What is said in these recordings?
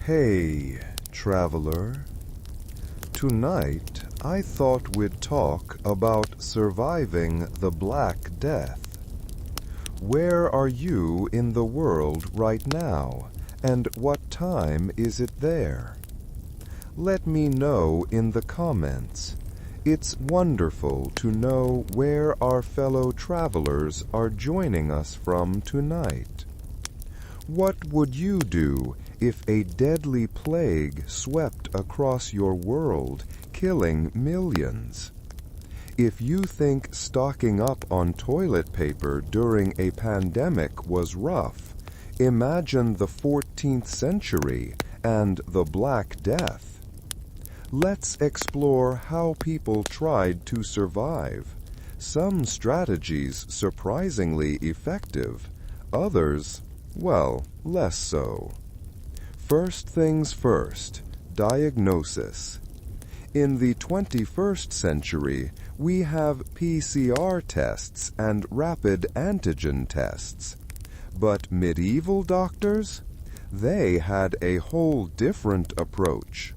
Hey, traveler. Tonight, I thought we'd talk about surviving the Black Death. Where are you in the world right now, and what time is it there? Let me know in the comments. It's wonderful to know where our fellow travelers are joining us from tonight. What would you do if a deadly plague swept across your world, killing millions? If you think stocking up on toilet paper during a pandemic was rough, imagine the 14th century and the Black Death. Let's explore how people tried to survive. Some strategies surprisingly effective, others, well, less so. First things first, diagnosis. In the 21st century, we have PCR tests and rapid antigen tests. But medieval doctors? They had a whole different approach.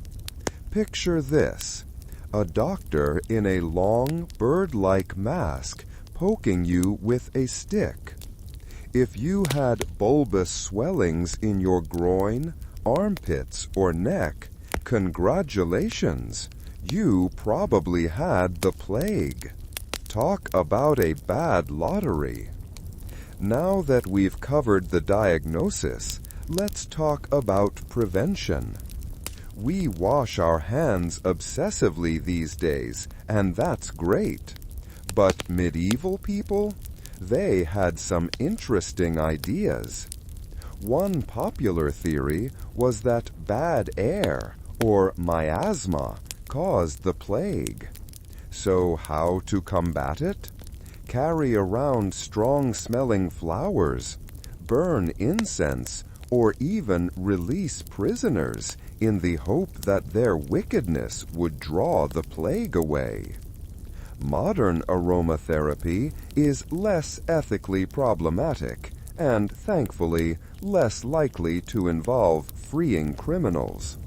Picture this, a doctor in a long, bird-like mask poking you with a stick. If you had bulbous swellings in your groin, armpits, or neck, congratulations! You probably had the plague. Talk about a bad lottery. Now that we've covered the diagnosis, let's talk about prevention. We wash our hands obsessively these days, and that's great. But medieval people? They had some interesting ideas. One popular theory was that bad air, or miasma, caused the plague. So how to combat it? Carry around strong-smelling flowers, burn incense, or even release prisoners in the hope that their wickedness would draw the plague away. Modern aromatherapy is less ethically problematic and, thankfully, less likely to involve freeing criminals.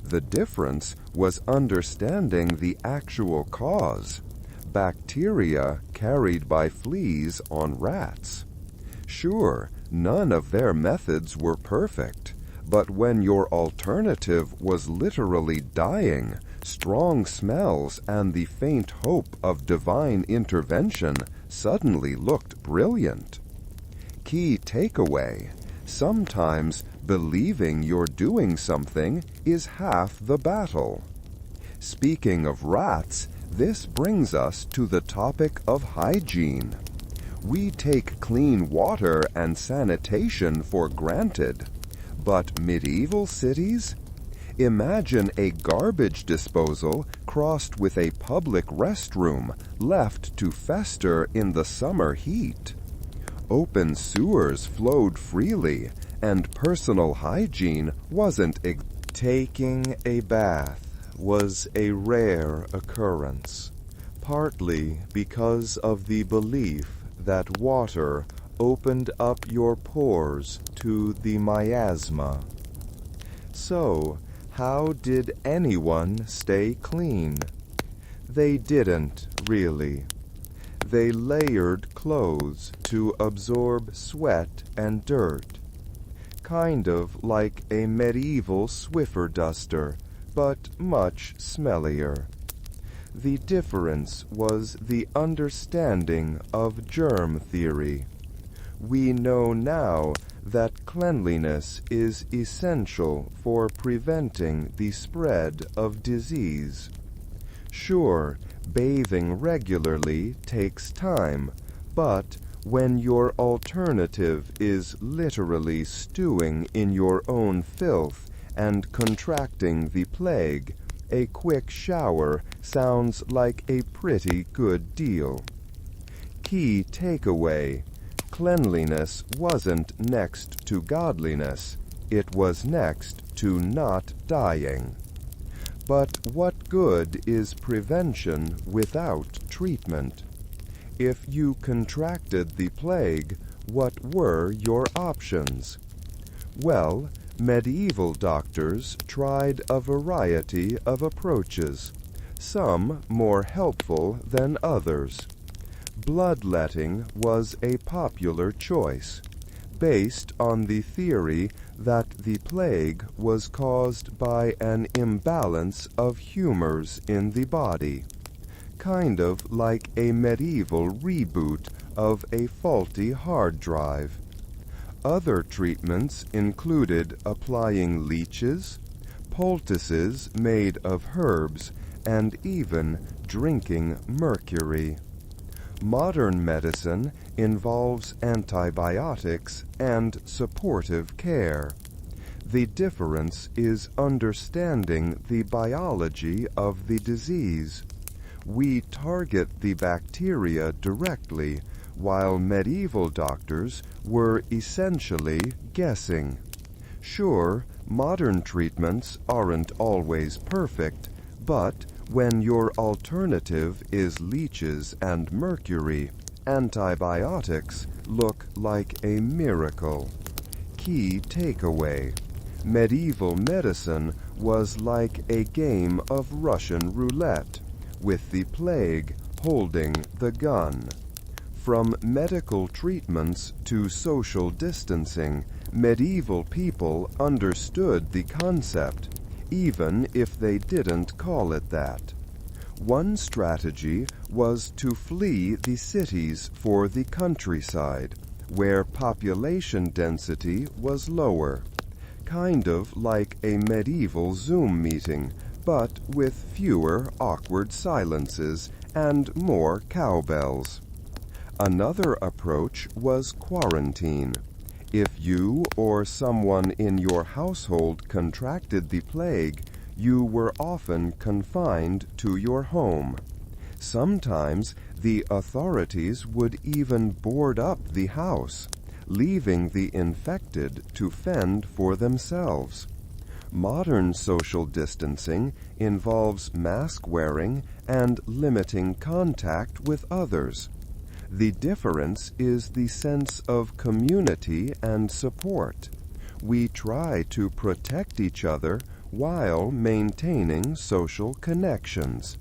The difference was understanding the actual cause, bacteria carried by fleas on rats. Sure, none of their methods were perfect, but when your alternative was literally dying, strong smells and the faint hope of divine intervention suddenly looked brilliant. Key takeaway: sometimes believing you're doing something is half the battle. Speaking of rats, this brings us to the topic of hygiene. We take clean water and sanitation for granted, but medieval cities? Imagine a garbage disposal crossed with a public restroom left to fester in the summer heat. Open sewers flowed freely, and personal hygiene wasn't taking a bath was a rare occurrence, partly because of the belief that water opened up your pores to the miasma. So, how did anyone stay clean? They didn't, really. They layered clothes to absorb sweat and dirt. Kind of like a medieval Swiffer duster, but much smellier. The difference was the understanding of germ theory. We know now that cleanliness is essential for preventing the spread of disease. Sure, bathing regularly takes time, but when your alternative is literally stewing in your own filth and contracting the plague, a quick shower sounds like a pretty good deal. Key takeaway: cleanliness wasn't next to godliness, it was next to not dying. But what good is prevention without treatment? If you contracted the plague, what were your options? Well, Medieval doctors tried a variety of approaches, some more helpful than others. Bloodletting was a popular choice, based on the theory that the plague was caused by an imbalance of humors in the body, kind of like a medieval reboot of a faulty hard drive. Other treatments included applying leeches, poultices made of herbs, and even drinking mercury. Modern medicine involves antibiotics and supportive care. The difference is understanding the biology of the disease. We target the bacteria directly, while medieval doctors were essentially guessing. Sure, modern treatments aren't always perfect, but when your alternative is leeches and mercury, antibiotics look like a miracle. Key takeaway: medieval medicine was like a game of Russian roulette, with the plague holding the gun. From medical treatments to social distancing, medieval people understood the concept, even if they didn't call it that. One strategy was to flee the cities for the countryside, where population density was lower, kind of like a medieval Zoom meeting, but with fewer awkward silences and more cowbells. Another approach was quarantine. If you or someone in your household contracted the plague, you were often confined to your home. Sometimes the authorities would even board up the house, leaving the infected to fend for themselves. Modern social distancing involves mask wearing and limiting contact with others. The difference is the sense of community and support. We try to protect each other while maintaining social connections.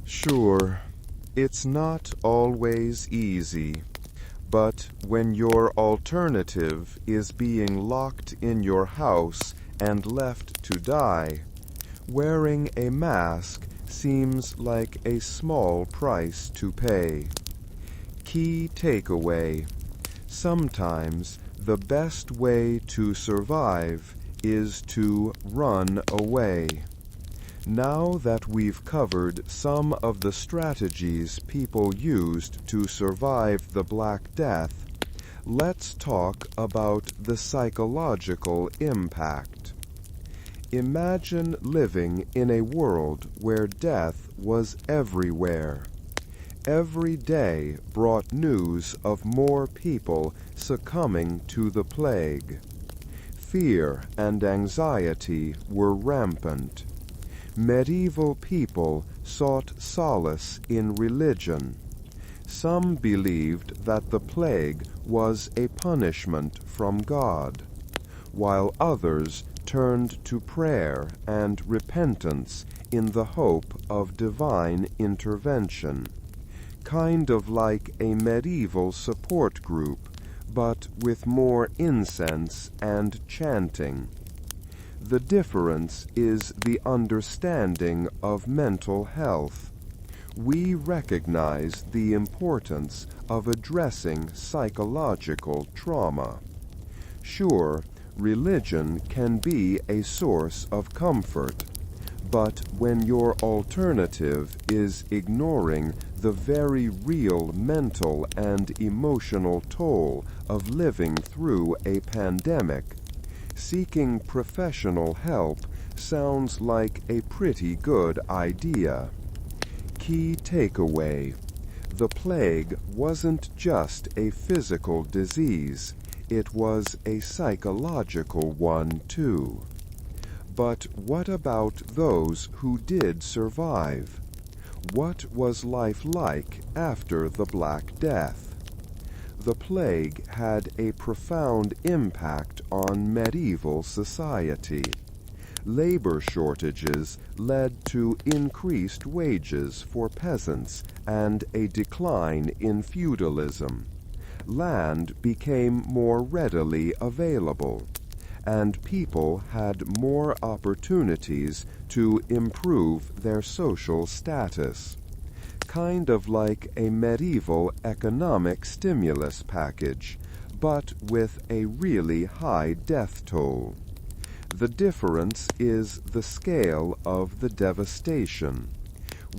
Sure, it's not always easy, but when your alternative is being locked in your house and left to die, wearing a mask seems like a small price to pay. Key takeaway: sometimes the best way to survive is to run away. Now that we've covered some of the strategies people used to survive the Black Death, let's talk about the psychological impact. Imagine living in a world where death was everywhere. Every day brought news of more people succumbing to the plague. Fear and anxiety were rampant. Medieval people sought solace in religion. Some believed that the plague was a punishment from God, while others turned to prayer and repentance in the hope of divine intervention. Kind of like a medieval support group, but with more incense and chanting. The difference is the understanding of mental health. We recognize the importance of addressing psychological trauma. Sure, religion can be a source of comfort, but when your alternative is ignoring the very real mental and emotional toll of living through a pandemic, seeking professional help sounds like a pretty good idea. Key takeaway: the plague wasn't just a physical disease, it was a psychological one too. But what about those who did survive? What was life like after the Black Death? the plague had a profound impact on medieval society. Labor shortages led to increased wages for peasants and a decline in feudalism. Land became more readily available, and people had more opportunities to improve their social status. Kind of like a medieval economic stimulus package, but with a really high death toll. The difference is the scale of the devastation.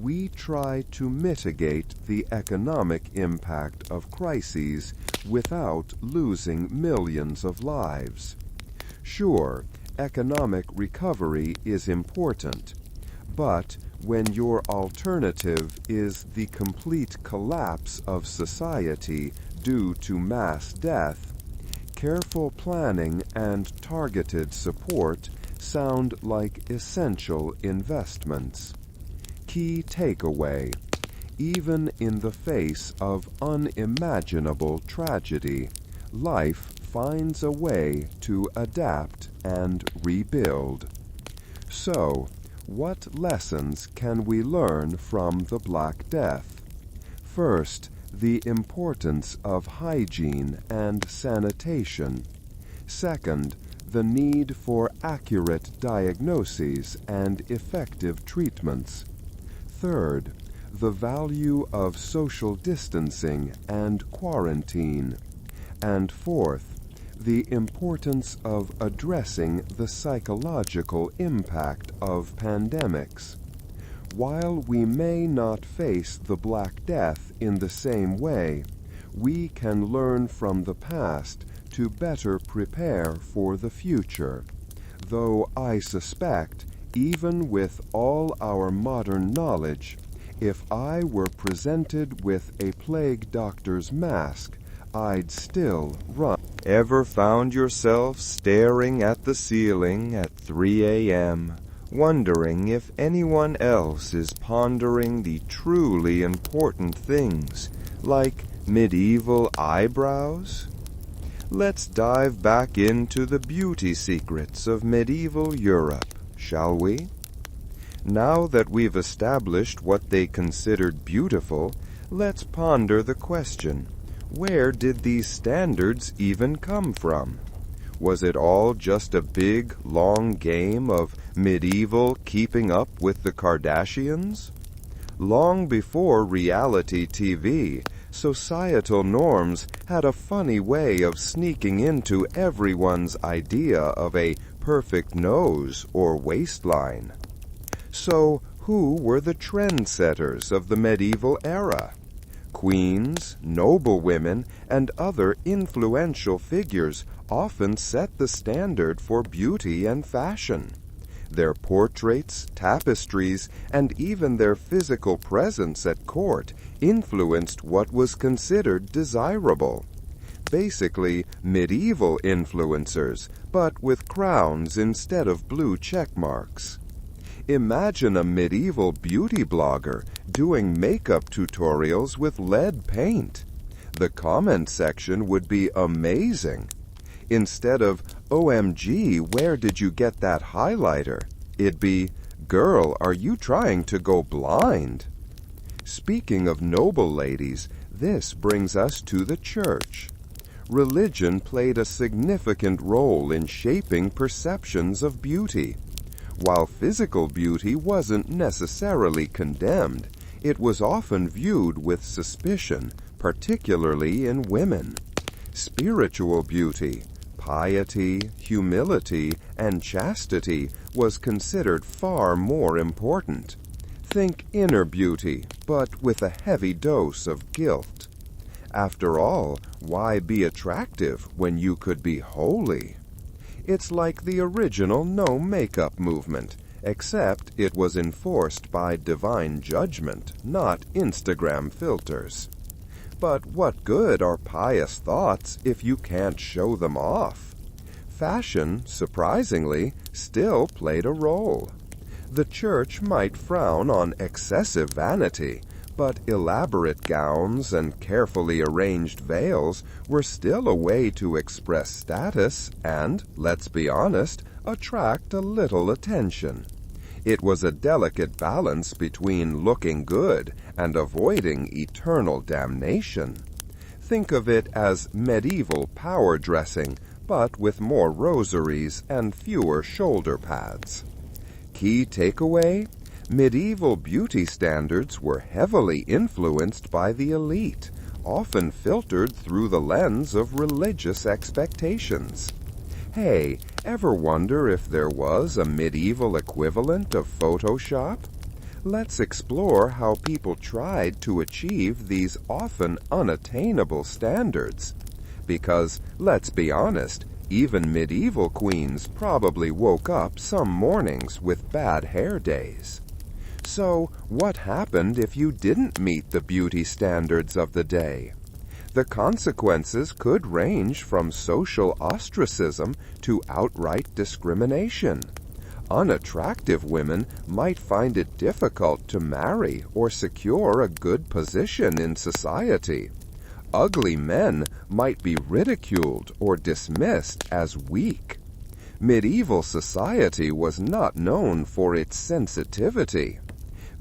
We try to mitigate the economic impact of crises without losing millions of lives. Sure, economic recovery is important, but when your alternative is the complete collapse of society due to mass death, careful planning and targeted support sound like essential investments. Key takeaway: even in the face of unimaginable tragedy, life finds a way to adapt and rebuild. So, what lessons can we learn from the Black Death? First, the importance of hygiene and sanitation. Second, the need for accurate diagnoses and effective treatments. Third, the value of social distancing and quarantine. And fourth, the importance of addressing the psychological impact of pandemics. While we may not face the Black Death in the same way, we can learn from the past to better prepare for the future. Though I suspect, even with all our modern knowledge, if I were presented with a plague doctor's mask, I'd still run. Ever found yourself staring at the ceiling at 3 a.m., wondering if anyone else is pondering the truly important things, like medieval eyebrows? Let's dive back into the beauty secrets of medieval Europe, shall we? Now that we've established what they considered beautiful, let's ponder the question: where did these standards even come from? Was it all just a big, long game of medieval keeping up with the Kardashians? Long before reality TV, societal norms had a funny way of sneaking into everyone's idea of a perfect nose or waistline. So, who were the trendsetters of the medieval era? Queens, noblewomen, and other influential figures often set the standard for beauty and fashion. Their portraits, tapestries, and even their physical presence at court influenced what was considered desirable. Basically, medieval influencers, but with crowns instead of blue check marks. Imagine a medieval beauty blogger doing makeup tutorials with lead paint. The comment section would be amazing. Instead of, "OMG, where did you get that highlighter?" it'd be, "Girl, are you trying to go blind?" Speaking of noble ladies, this brings us to the church. Religion played a significant role in shaping perceptions of beauty. While physical beauty wasn't necessarily condemned, it was often viewed with suspicion, particularly in women. Spiritual beauty, piety, humility, and chastity was considered far more important. Think inner beauty, but with a heavy dose of guilt. After all, why be attractive when you could be holy? It's like the original no-makeup movement, except it was enforced by divine judgment, not Instagram filters. But what good are pious thoughts if you can't show them off? Fashion, surprisingly, still played a role. The church might frown on excessive vanity, But elaborate gowns and carefully arranged veils were still a way to express status and, let's be honest, attract a little attention. It was a delicate balance between looking good and avoiding eternal damnation. Think of it as medieval power dressing, but with more rosaries and fewer shoulder pads. Key takeaway? Medieval beauty standards were heavily influenced by the elite, often filtered through the lens of religious expectations. Hey, ever wonder if there was a medieval equivalent of Photoshop? Let's explore how people tried to achieve these often unattainable standards. Because, let's be honest, even medieval queens probably woke up some mornings with bad hair days. So, what happened if you didn't meet the beauty standards of the day? The consequences could range from social ostracism to outright discrimination. Unattractive women might find it difficult to marry or secure a good position in society. Ugly men might be ridiculed or dismissed as weak. Medieval society was not known for its sensitivity.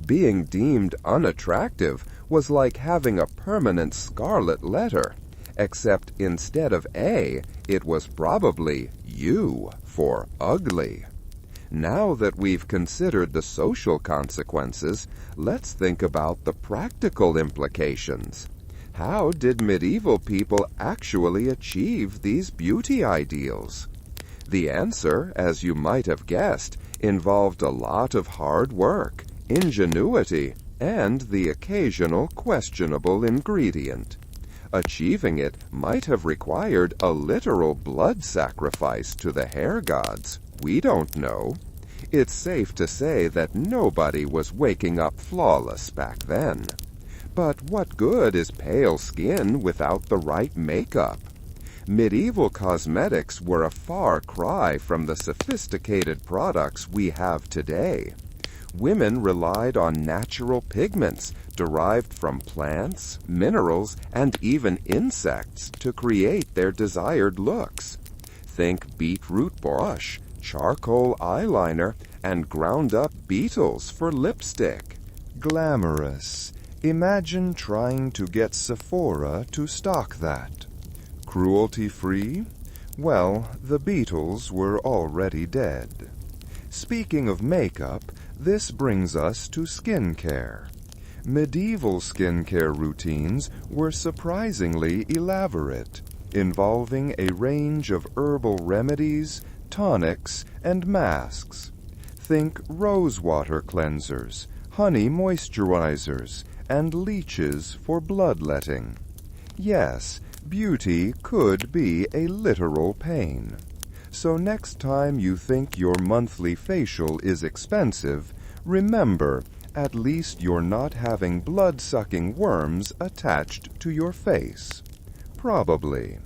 Being deemed unattractive was like having a permanent scarlet letter, except instead of A, it was probably U for ugly. Now that we've considered the social consequences, let's think about the practical implications. How did medieval people actually achieve these beauty ideals? The answer, as you might have guessed, involved a lot of hard work, ingenuity, and the occasional questionable ingredient. Achieving it might have required a literal blood sacrifice to the hair gods. We don't know. It's safe to say that nobody was waking up flawless back then. But what good is pale skin without the right makeup? Medieval cosmetics were a far cry from the sophisticated products we have today. Women relied on natural pigments derived from plants, minerals, and even insects to create their desired looks. Think beetroot blush, charcoal eyeliner, and ground-up beetles for lipstick. Glamorous. Imagine trying to get Sephora to stock that. Cruelty-free? Well, the beetles were already dead. Speaking of makeup, this brings us to skincare. Medieval skincare routines were surprisingly elaborate, involving a range of herbal remedies, tonics, and masks. Think rosewater cleansers, honey moisturizers, and leeches for bloodletting. Yes, beauty could be a literal pain. So next time you think your monthly facial is expensive, remember, at least you're not having blood-sucking worms attached to your face. Probably.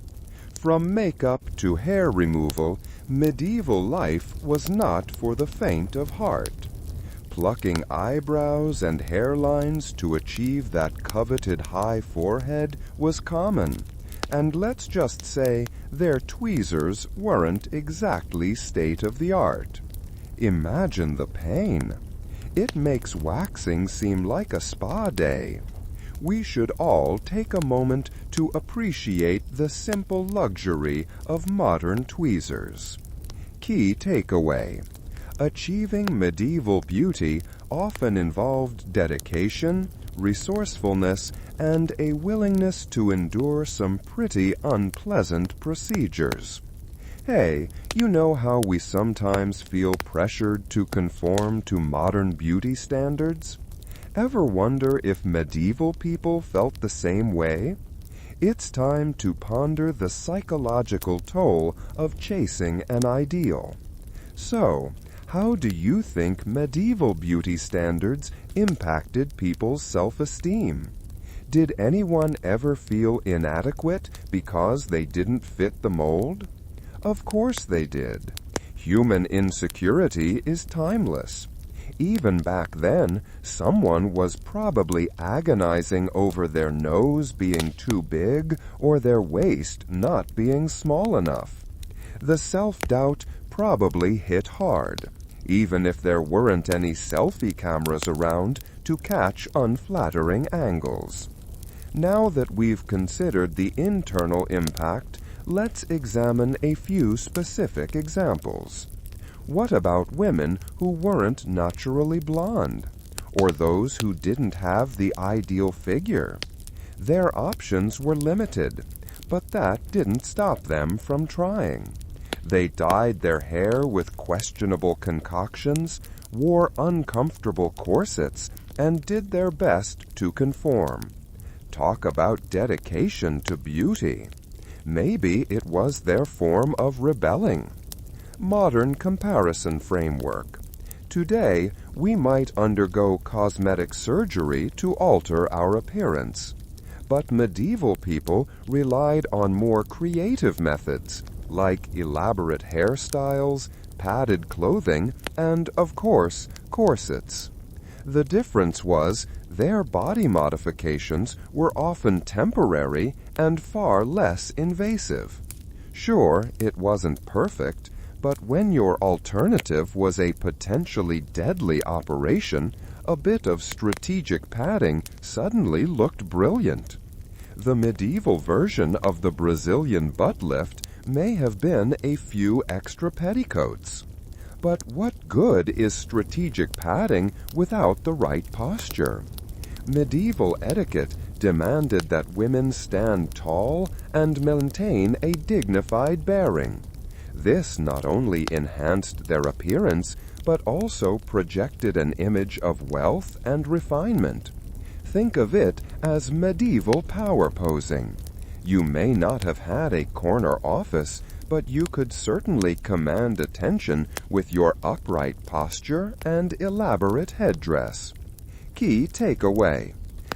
From makeup to hair removal, medieval life was not for the faint of heart. Plucking eyebrows and hairlines to achieve that coveted high forehead was common. And let's just say their tweezers weren't exactly state-of-the-art. Imagine the pain. It makes waxing seem like a spa day. We should all take a moment to appreciate the simple luxury of modern tweezers. Key takeaway. Achieving medieval beauty often involved dedication, resourcefulness, and a willingness to endure some pretty unpleasant procedures. Hey, you know how we sometimes feel pressured to conform to modern beauty standards? Ever wonder if medieval people felt the same way? It's time to ponder the psychological toll of chasing an ideal. So, how do you think medieval beauty standards impacted people's self-esteem? Did anyone ever feel inadequate because they didn't fit the mold? Of course they did. Human insecurity is timeless. Even back then, someone was probably agonizing over their nose being too big or their waist not being small enough. The self-doubt probably hit hard, even if there weren't any selfie cameras around to catch unflattering angles. Now that we've considered the internal impact, let's examine a few specific examples. What about women who weren't naturally blonde, or those who didn't have the ideal figure? Their options were limited, but that didn't stop them from trying. They dyed their hair with questionable concoctions, wore uncomfortable corsets, and did their best to conform. Talk about dedication to beauty. Maybe it was their form of rebelling. Modern comparison framework. Today, we might undergo cosmetic surgery to alter our appearance. But medieval people relied on more creative methods, like elaborate hairstyles, padded clothing, and, of course, corsets. The difference was their body modifications were often temporary and far less invasive. Sure, it wasn't perfect, but when your alternative was a potentially deadly operation, a bit of strategic padding suddenly looked brilliant. The medieval version of the Brazilian butt lift may have been a few extra petticoats. But what good is strategic padding without the right posture? Medieval etiquette demanded that women stand tall and maintain a dignified bearing. This not only enhanced their appearance, but also projected an image of wealth and refinement. Think of it as medieval power posing. You may not have had a corner office, but you could certainly command attention with your upright posture and elaborate headdress. Key takeaway: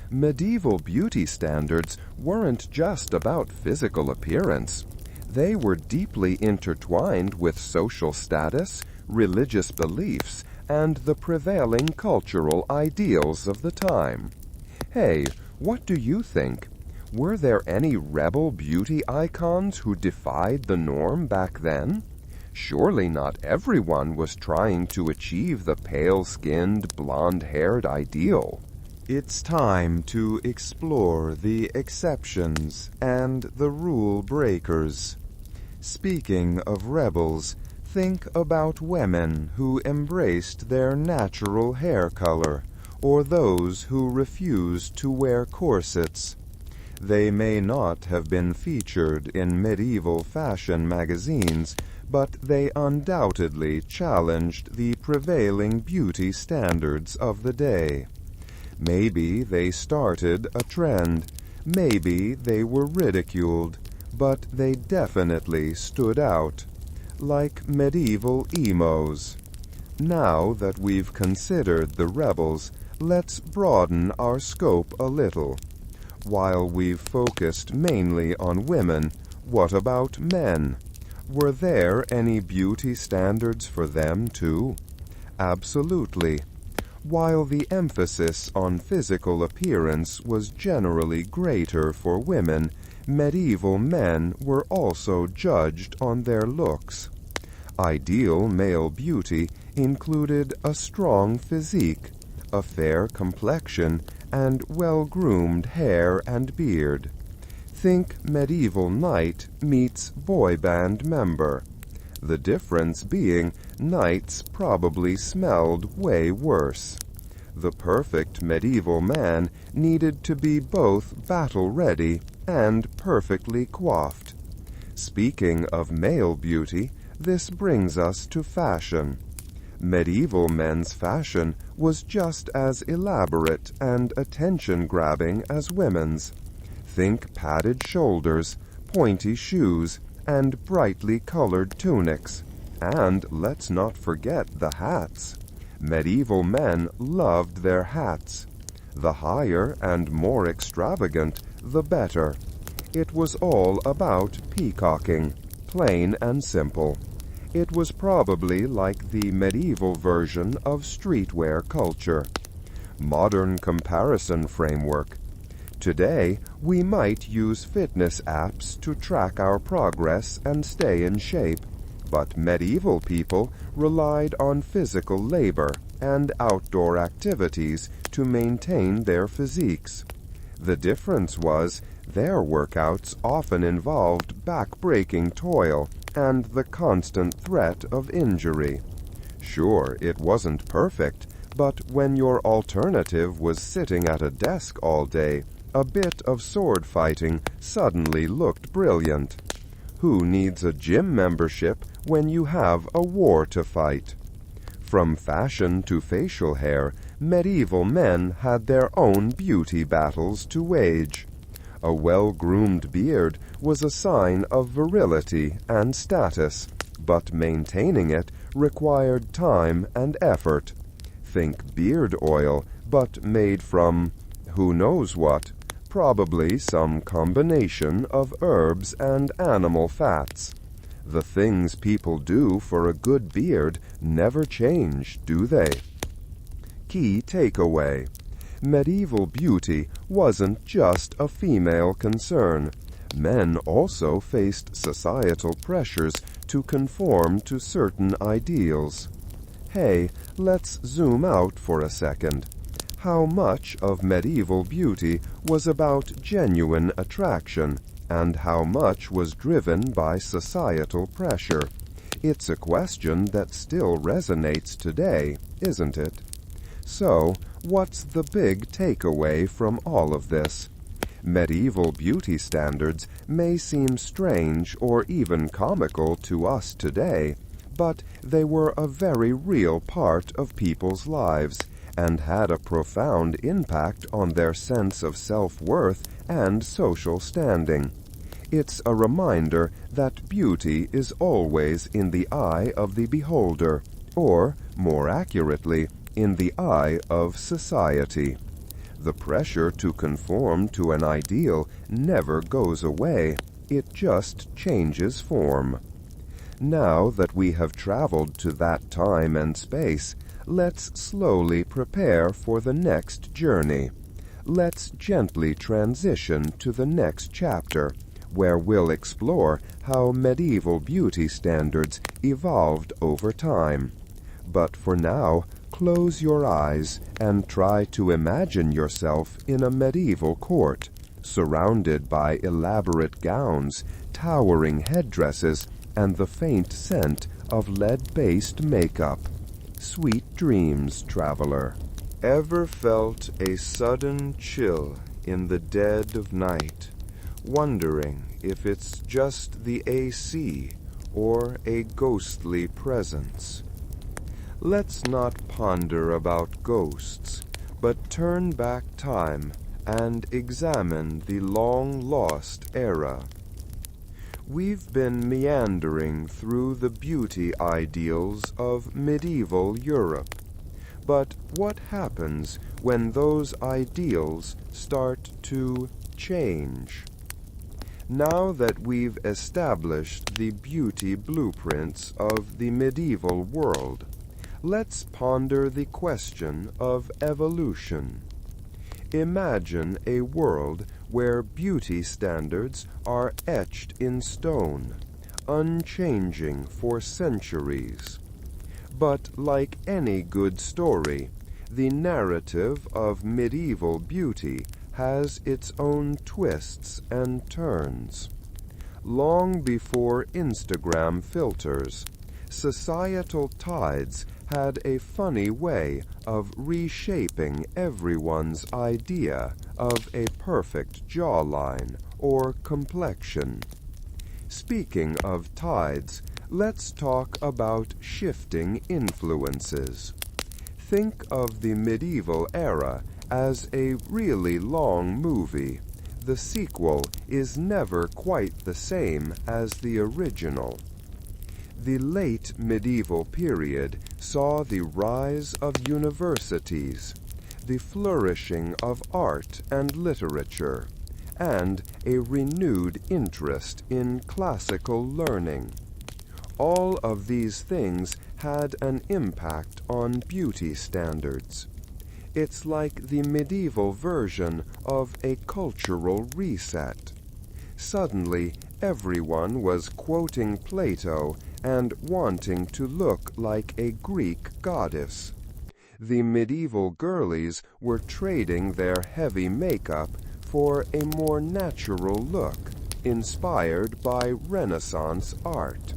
medieval beauty standards weren't just about physical appearance. They were deeply intertwined with social status, religious beliefs, and the prevailing cultural ideals of the time. Hey, what do you think? Were there any rebel beauty icons who defied the norm back then? Surely not everyone was trying to achieve the pale-skinned, blonde-haired ideal. It's time to explore the exceptions and the rule breakers. Speaking of rebels, think about women who embraced their natural hair color, or those who refused to wear corsets. They may not have been featured in medieval fashion magazines, but they undoubtedly challenged the prevailing beauty standards of the day. Maybe they started a trend, maybe they were ridiculed, but they definitely stood out, like medieval emos. Now that we've considered the rebels, let's broaden our scope a little. While we've focused mainly on women, what about men? Were there any beauty standards for them too? Absolutely. While the emphasis on physical appearance was generally greater for women, medieval men were also judged on their looks. Ideal male beauty included a strong physique, a fair complexion, and well-groomed hair and beard. Think medieval knight meets boy band member. The difference being knights probably smelled way worse. The perfect medieval man needed to be both battle-ready and perfectly coiffed. Speaking of male beauty, this brings us to fashion. Medieval men's fashion was just as elaborate and attention-grabbing as women's. Think padded shoulders, pointy shoes, and brightly colored tunics. And let's not forget the hats. Medieval men loved their hats. The higher and more extravagant, the better. It was all about peacocking, plain and simple. It was probably like the medieval version of streetwear culture. Modern comparison framework. Today, we might use fitness apps to track our progress and stay in shape, but medieval people relied on physical labor and outdoor activities to maintain their physiques. The difference was their workouts often involved back-breaking toil and the constant threat of injury. Sure, it wasn't perfect, but when your alternative was sitting at a desk all day, a bit of sword fighting suddenly looked brilliant. Who needs a gym membership when you have a war to fight? From fashion to facial hair, medieval men had their own beauty battles to wage. A well-groomed beard was a sign of virility and status, but maintaining it required time and effort. Think beard oil, but made from who knows what, probably some combination of herbs and animal fats. The things people do for a good beard never change, do they? Key takeaway. Medieval beauty wasn't just a female concern. Men also faced societal pressures to conform to certain ideals. Hey, let's zoom out for a second. How much of medieval beauty was about genuine attraction, and how much was driven by societal pressure? It's a question that still resonates today, isn't it? So, what's the big takeaway from all of this? Medieval beauty standards may seem strange or even comical to us today, but they were a very real part of people's lives and had a profound impact on their sense of self-worth and social standing. It's a reminder that beauty is always in the eye of the beholder, or, more accurately, in the eye of society. The pressure to conform to an ideal never goes away, it just changes form. Now that we have traveled to that time and space, let's slowly prepare for the next journey. Let's gently transition to the next chapter, where we'll explore how medieval beauty standards evolved over time. But for now, close your eyes and try to imagine yourself in a medieval court, surrounded by elaborate gowns, towering headdresses, and the faint scent of lead-based makeup. Sweet dreams, traveler. Ever felt a sudden chill in the dead of night, wondering if it's just the AC or a ghostly presence? Let's not ponder about ghosts, but turn back time and examine the long-lost era. We've been meandering through the beauty ideals of medieval Europe. But what happens when those ideals start to change? Now that we've established the beauty blueprints of the medieval world, let's ponder the question of evolution. Imagine a world where beauty standards are etched in stone, unchanging for centuries. But like any good story, the narrative of medieval beauty has its own twists and turns. Long before Instagram filters, societal tides had a funny way of reshaping everyone's idea of a perfect jawline or complexion. Speaking of tides, let's talk about shifting influences. Think of the medieval era as a really long movie. The sequel is never quite the same as the original. The late medieval period saw the rise of universities, the flourishing of art and literature, and a renewed interest in classical learning. All of these things had an impact on beauty standards. It's like the medieval version of a cultural reset. Suddenly, everyone was quoting Plato and wanting to look like a Greek goddess. The medieval girlies were trading their heavy makeup for a more natural look, inspired by Renaissance art.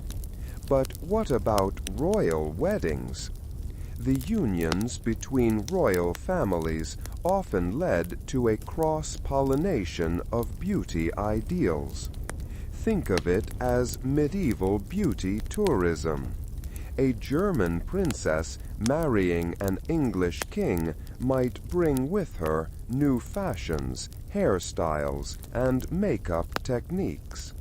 But what about royal weddings? The unions between royal families often led to a cross-pollination of beauty ideals. Think of it as medieval beauty tourism. A German princess marrying an English king might bring with her new fashions, hairstyles, and makeup techniques.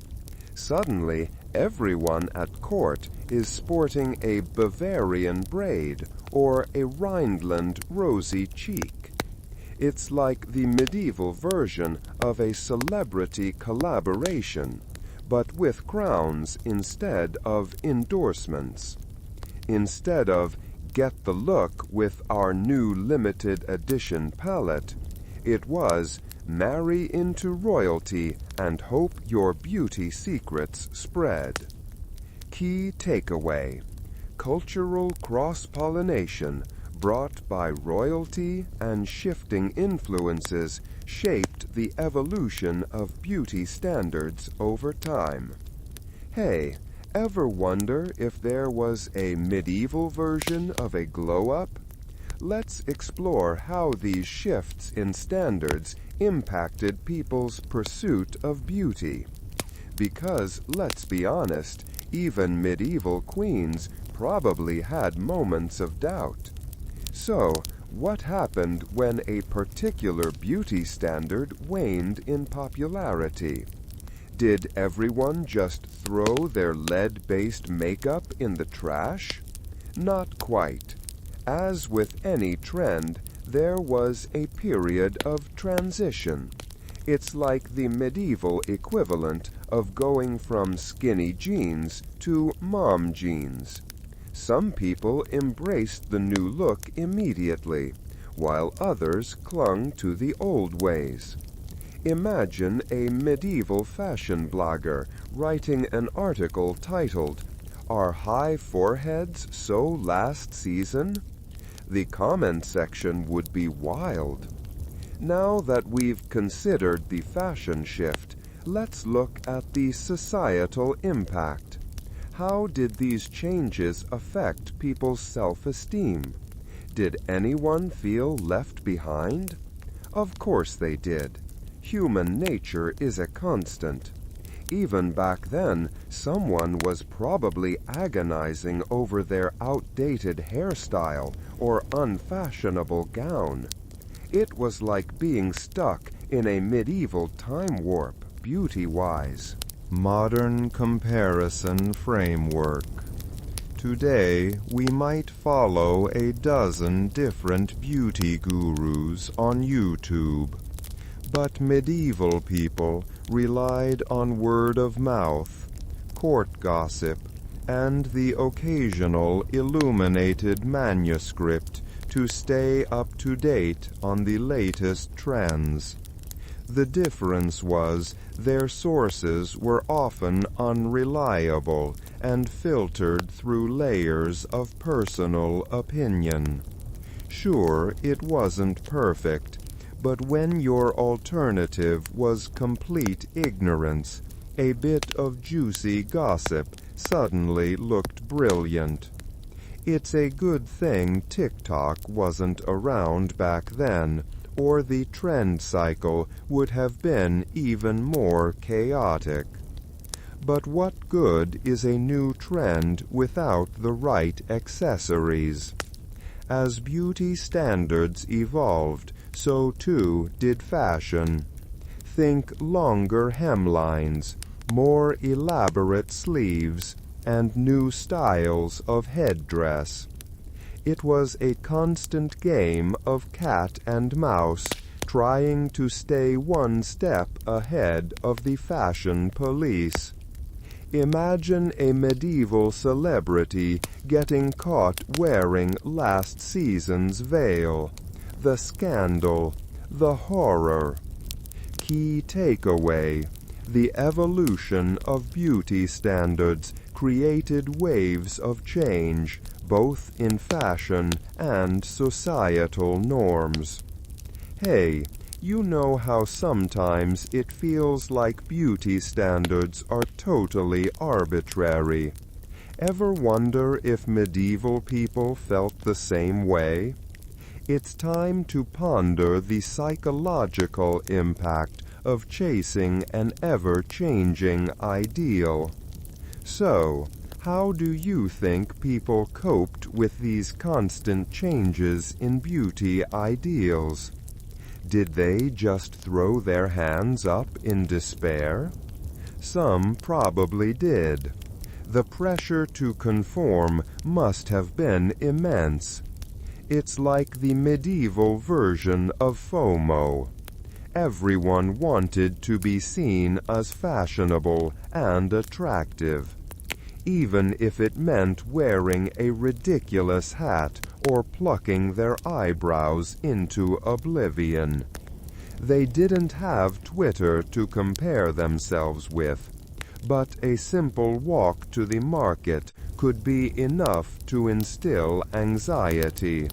Suddenly, everyone at court is sporting a Bavarian braid or a Rhineland rosy cheek. It's like the medieval version of a celebrity collaboration, but with crowns instead of endorsements. Instead of "get the look with our new limited edition palette," it was "marry into royalty and hope your beauty secrets spread." Key takeaway: cultural cross-pollination brought by royalty and shifting influences shaped the evolution of beauty standards over time. Hey, ever wonder if there was a medieval version of a glow-up? Let's explore how these shifts in standards impacted people's pursuit of beauty. Because, let's be honest, even medieval queens probably had moments of doubt. So, what happened when a particular beauty standard waned in popularity? Did everyone just throw their lead-based makeup in the trash? Not quite. As with any trend, there was a period of transition. It's like the medieval equivalent of going from skinny jeans to mom jeans. Some people embraced the new look immediately, while others clung to the old ways. Imagine a medieval fashion blogger writing an article titled, "Are high foreheads so last season?" The comment section would be wild. Now that we've considered the fashion shift, let's look at the societal impact. How did these changes affect people's self-esteem? Did anyone feel left behind? Of course they did. Human nature is a constant. Even back then, someone was probably agonizing over their outdated hairstyle or unfashionable gown. It was like being stuck in a medieval time warp, beauty-wise. Modern comparison framework. Today, we might follow a dozen different beauty gurus on YouTube. But medieval people relied on word of mouth, court gossip, and the occasional illuminated manuscript to stay up to date on the latest trends. The difference was their sources were often unreliable and filtered through layers of personal opinion. Sure, it wasn't perfect, but when your alternative was complete ignorance, a bit of juicy gossip suddenly looked brilliant. It's a good thing TikTok wasn't around back then, or the trend cycle would have been even more chaotic. But what good is a new trend without the right accessories? As beauty standards evolved, so too did fashion. Think longer hemlines, more elaborate sleeves, and new styles of headdress. It was a constant game of cat and mouse, trying to stay one step ahead of the fashion police. Imagine a medieval celebrity getting caught wearing last season's veil. The scandal, the horror. Key takeaway: the evolution of beauty standards created waves of change, both in fashion and societal norms. Hey, you know how sometimes it feels like beauty standards are totally arbitrary. Ever wonder if medieval people felt the same way? It's time to ponder the psychological impact of chasing an ever-changing ideal. So, how do you think people coped with these constant changes in beauty ideals? Did they just throw their hands up in despair? Some probably did. The pressure to conform must have been immense. It's like the medieval version of FOMO. Everyone wanted to be seen as fashionable and attractive, even if it meant wearing a ridiculous hat or plucking their eyebrows into oblivion. They didn't have Twitter to compare themselves with, but a simple walk to the market could be enough to instill anxiety.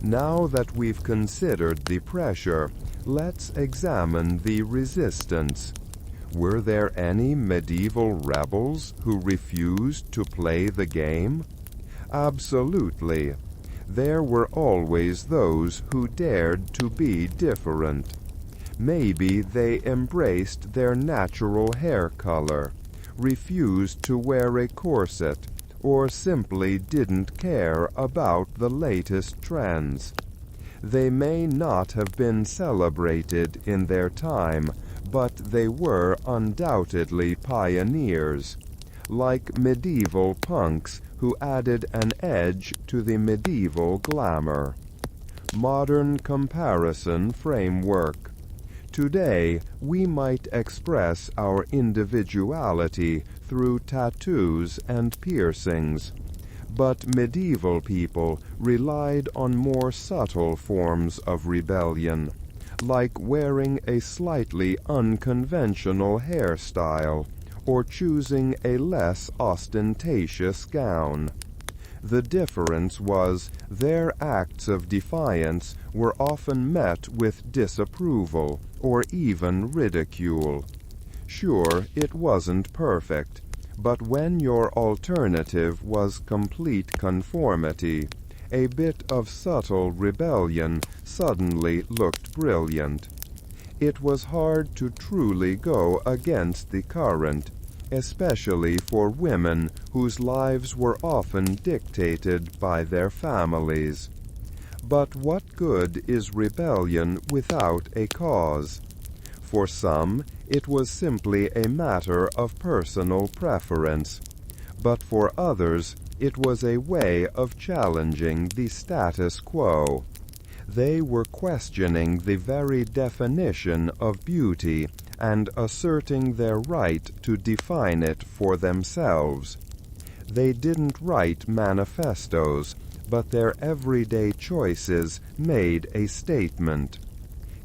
Now that we've considered the pressure, let's examine the resistance. Were there any medieval rebels who refused to play the game? Absolutely. There were always those who dared to be different. Maybe they embraced their natural hair color, refused to wear a corset, or simply didn't care about the latest trends. They may not have been celebrated in their time, but they were undoubtedly pioneers, like medieval punks who added an edge to the medieval glamour. Modern comparison framework. Today, we might express our individuality through tattoos and piercings, but medieval people relied on more subtle forms of rebellion, like wearing a slightly unconventional hairstyle or choosing a less ostentatious gown. The difference was their acts of defiance were often met with disapproval or even ridicule. Sure, it wasn't perfect, but when your alternative was complete conformity, a bit of subtle rebellion suddenly looked brilliant. It was hard to truly go against the current, especially for women whose lives were often dictated by their families. But what good is rebellion without a cause? For some, it was simply a matter of personal preference, but for others, it was a way of challenging the status quo. They were questioning the very definition of beauty and asserting their right to define it for themselves. They didn't write manifestos, but their everyday choices made a statement.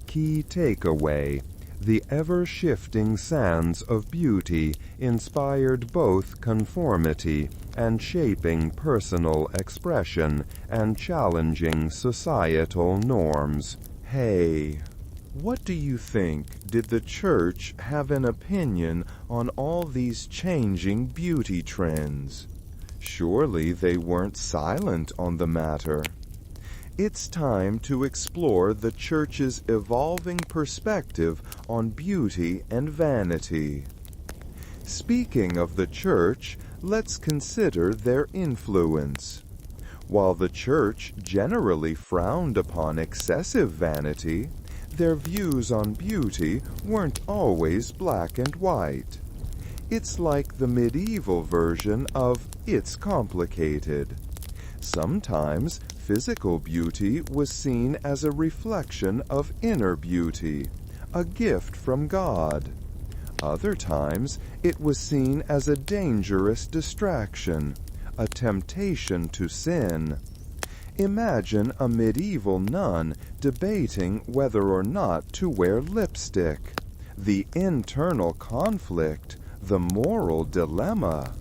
Key takeaway: the ever-shifting sands of beauty inspired both conformity and shaping personal expression and challenging societal norms. Hey, what do you think? Did the church have an opinion on all these changing beauty trends? Surely they weren't silent on the matter. It's time to explore the church's evolving perspective on beauty and vanity. Speaking of the church, let's consider their influence. While the church generally frowned upon excessive vanity, their views on beauty weren't always black and white. It's like the medieval version of "it's complicated." Sometimes physical beauty was seen as a reflection of inner beauty, a gift from God. Other times, it was seen as a dangerous distraction, a temptation to sin. Imagine a medieval nun debating whether or not to wear lipstick. The internal conflict, the moral dilemma.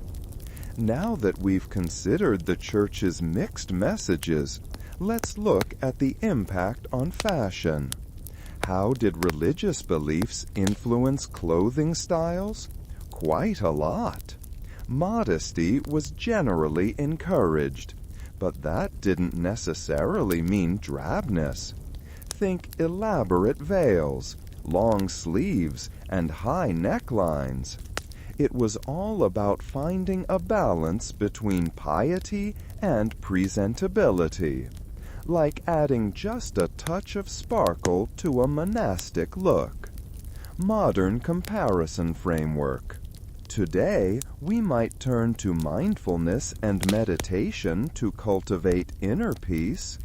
Now that we've considered the Church's mixed messages, let's look at the impact on fashion. How did religious beliefs influence clothing styles? Quite a lot. Modesty was generally encouraged, but that didn't necessarily mean drabness. Think elaborate veils, long sleeves, and high necklines. It was all about finding a balance between piety and presentability, like adding just a touch of sparkle to a monastic look. Modern comparison framework. Today, we might turn to mindfulness and meditation to cultivate inner peace,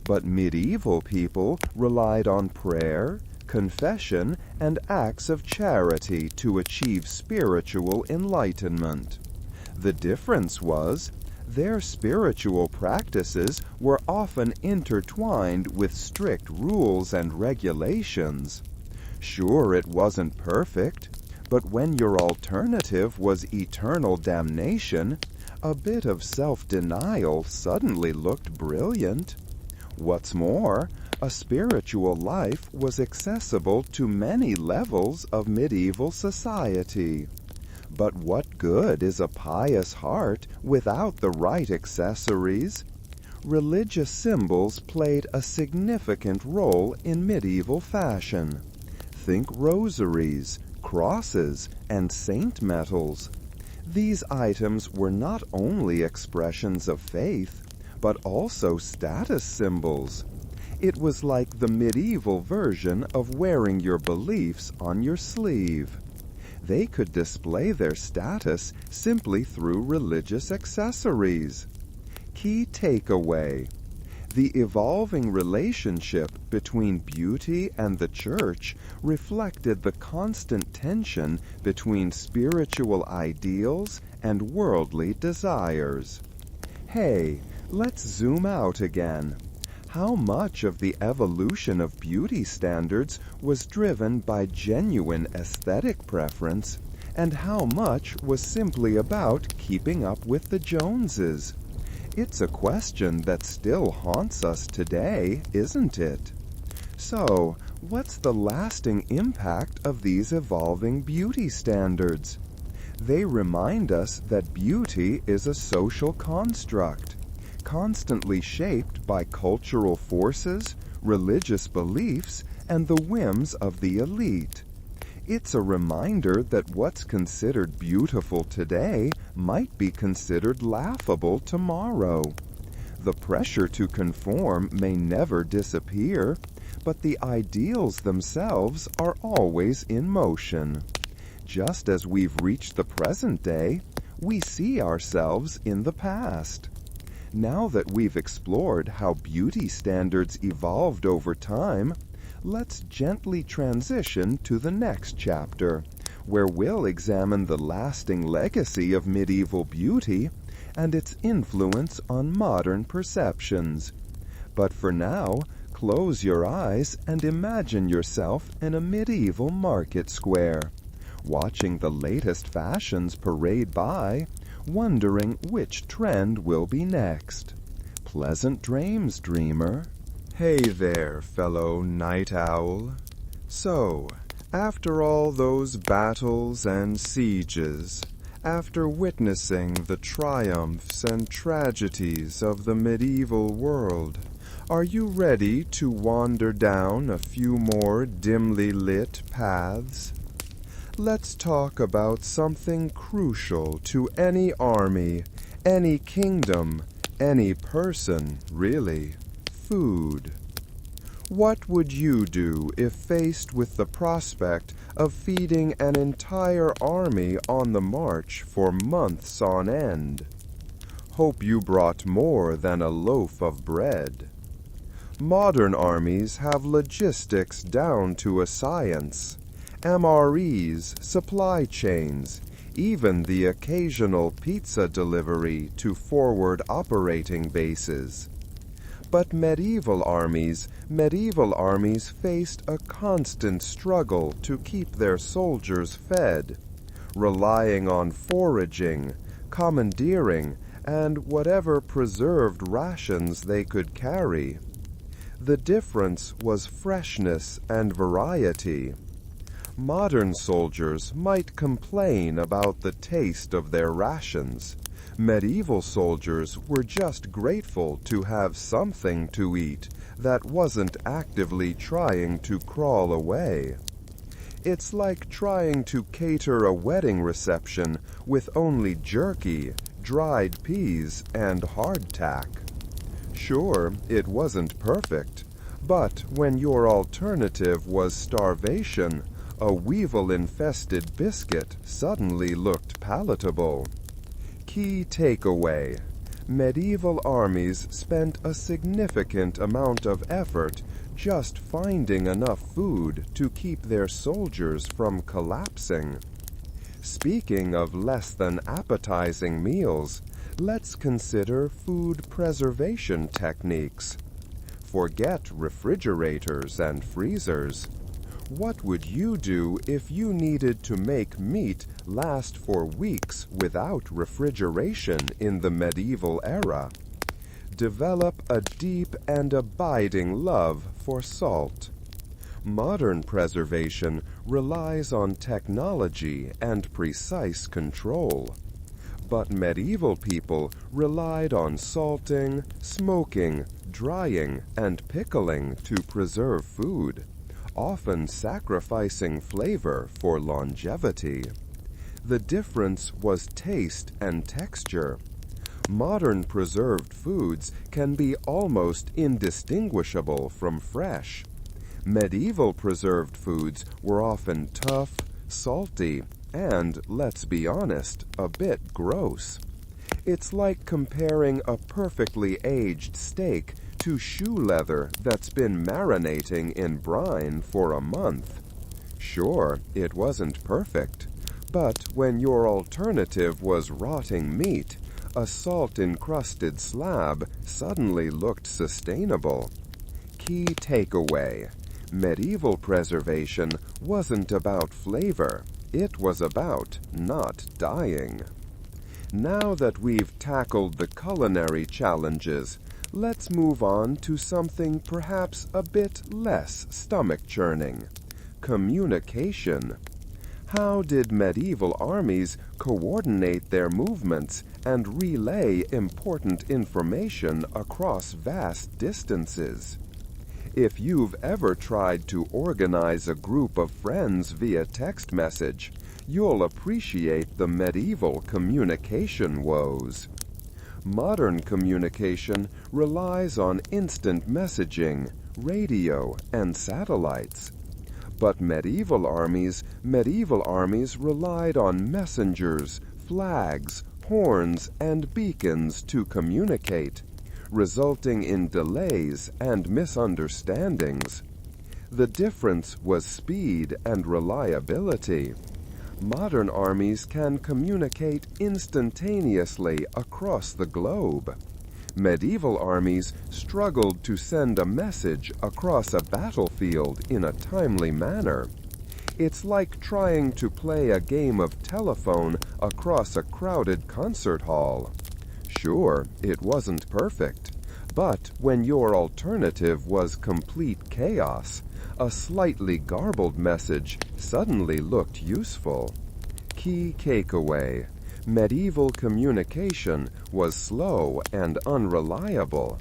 but medieval people relied on prayer, confession, and acts of charity to achieve spiritual enlightenment. The difference was, their spiritual practices were often intertwined with strict rules and regulations. Sure, it wasn't perfect, but when your alternative was eternal damnation, a bit of self-denial suddenly looked brilliant. What's more, a spiritual life was accessible to many levels of medieval society. But what good is a pious heart without the right accessories? Religious symbols played a significant role in medieval fashion. Think rosaries, crosses, and saint metals. These items were not only expressions of faith, but also status symbols. It was like the medieval version of wearing your beliefs on your sleeve. They could display their status simply through religious accessories. Key takeaway: the evolving relationship between beauty and the Church reflected the constant tension between spiritual ideals and worldly desires. Hey, let's zoom out again. How much of the evolution of beauty standards was driven by genuine aesthetic preference, and how much was simply about keeping up with the Joneses? It's a question that still haunts us today, isn't it? So, what's the lasting impact of these evolving beauty standards? They remind us that beauty is a social construct, constantly shaped by cultural forces, religious beliefs, and the whims of the elite. It's a reminder that what's considered beautiful today might be considered laughable tomorrow. The pressure to conform may never disappear, but the ideals themselves are always in motion. Just as we've reached the present day, we see ourselves in the past. Now that we've explored how beauty standards evolved over time, let's gently transition to the next chapter, where we'll examine the lasting legacy of medieval beauty and its influence on modern perceptions. But for now, close your eyes and imagine yourself in a medieval market square, watching the latest fashions parade by, wondering which trend will be next. Pleasant dreams, dreamer. Hey there, fellow night owl. So, after all those battles and sieges, after witnessing the triumphs and tragedies of the medieval world, are you ready to wander down a few more dimly lit paths? Let's talk about something crucial to any army, any kingdom, any person, really: food. What would you do if faced with the prospect of feeding an entire army on the march for months on end? Hope you brought more than a loaf of bread. Modern armies have logistics down to a science, MREs, supply chains, even the occasional pizza delivery to forward operating bases. But medieval armies faced a constant struggle to keep their soldiers fed, relying on foraging, commandeering, and whatever preserved rations they could carry. The difference was freshness and variety. Modern soldiers might complain about the taste of their rations. Medieval soldiers were just grateful to have something to eat that wasn't actively trying to crawl away. It's like trying to cater a wedding reception with only jerky, dried peas, and hardtack. Sure, it wasn't perfect, but when your alternative was starvation, a weevil-infested biscuit suddenly looked palatable. Key takeaway: medieval armies spent a significant amount of effort just finding enough food to keep their soldiers from collapsing. Speaking of less than appetizing meals, let's consider food preservation techniques. Forget refrigerators and freezers. What would you do if you needed to make meat last for weeks without refrigeration in the medieval era? Develop a deep and abiding love for salt. Modern preservation relies on technology and precise control. But medieval people relied on salting, smoking, drying, and pickling to preserve food, often sacrificing flavor for longevity. The difference was taste and texture. Modern preserved foods can be almost indistinguishable from fresh. Medieval preserved foods were often tough, salty, and, let's be honest, a bit gross. It's like comparing a perfectly aged steak to shoe leather that's been marinating in brine for a month. Sure, it wasn't perfect, but when your alternative was rotting meat, a salt-encrusted slab suddenly looked sustainable. Key takeaway: medieval preservation wasn't about flavor, it was about not dying. Now that we've tackled the culinary challenges, let's move on to something perhaps a bit less stomach-churning: communication. How did medieval armies coordinate their movements and relay important information across vast distances? If you've ever tried to organize a group of friends via text message, you'll appreciate the medieval communication woes. Modern communication relies on instant messaging, radio, and satellites. But medieval armies relied on messengers, flags, horns, and beacons to communicate, resulting in delays and misunderstandings. The difference was speed and reliability. Modern armies can communicate instantaneously across the globe. Medieval armies struggled to send a message across a battlefield in a timely manner. It's like trying to play a game of telephone across a crowded concert hall. Sure, it wasn't perfect, but when your alternative was complete chaos, a slightly garbled message suddenly looked useful. Key takeaway: medieval communication was slow and unreliable,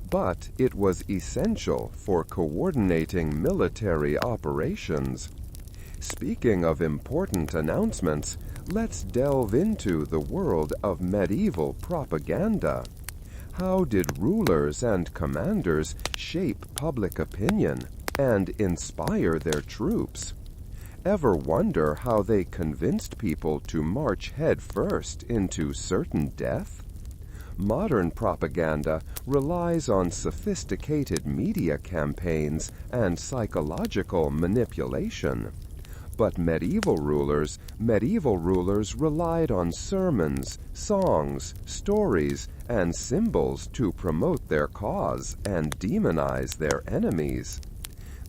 but it was essential for coordinating military operations. Speaking of important announcements, let's delve into the world of medieval propaganda. How did rulers and commanders shape public opinion and inspire their troops? Ever wonder how they convinced people to march headfirst into certain death? Modern propaganda relies on sophisticated media campaigns and psychological manipulation. But medieval rulers relied on sermons, songs, stories, and symbols to promote their cause and demonize their enemies.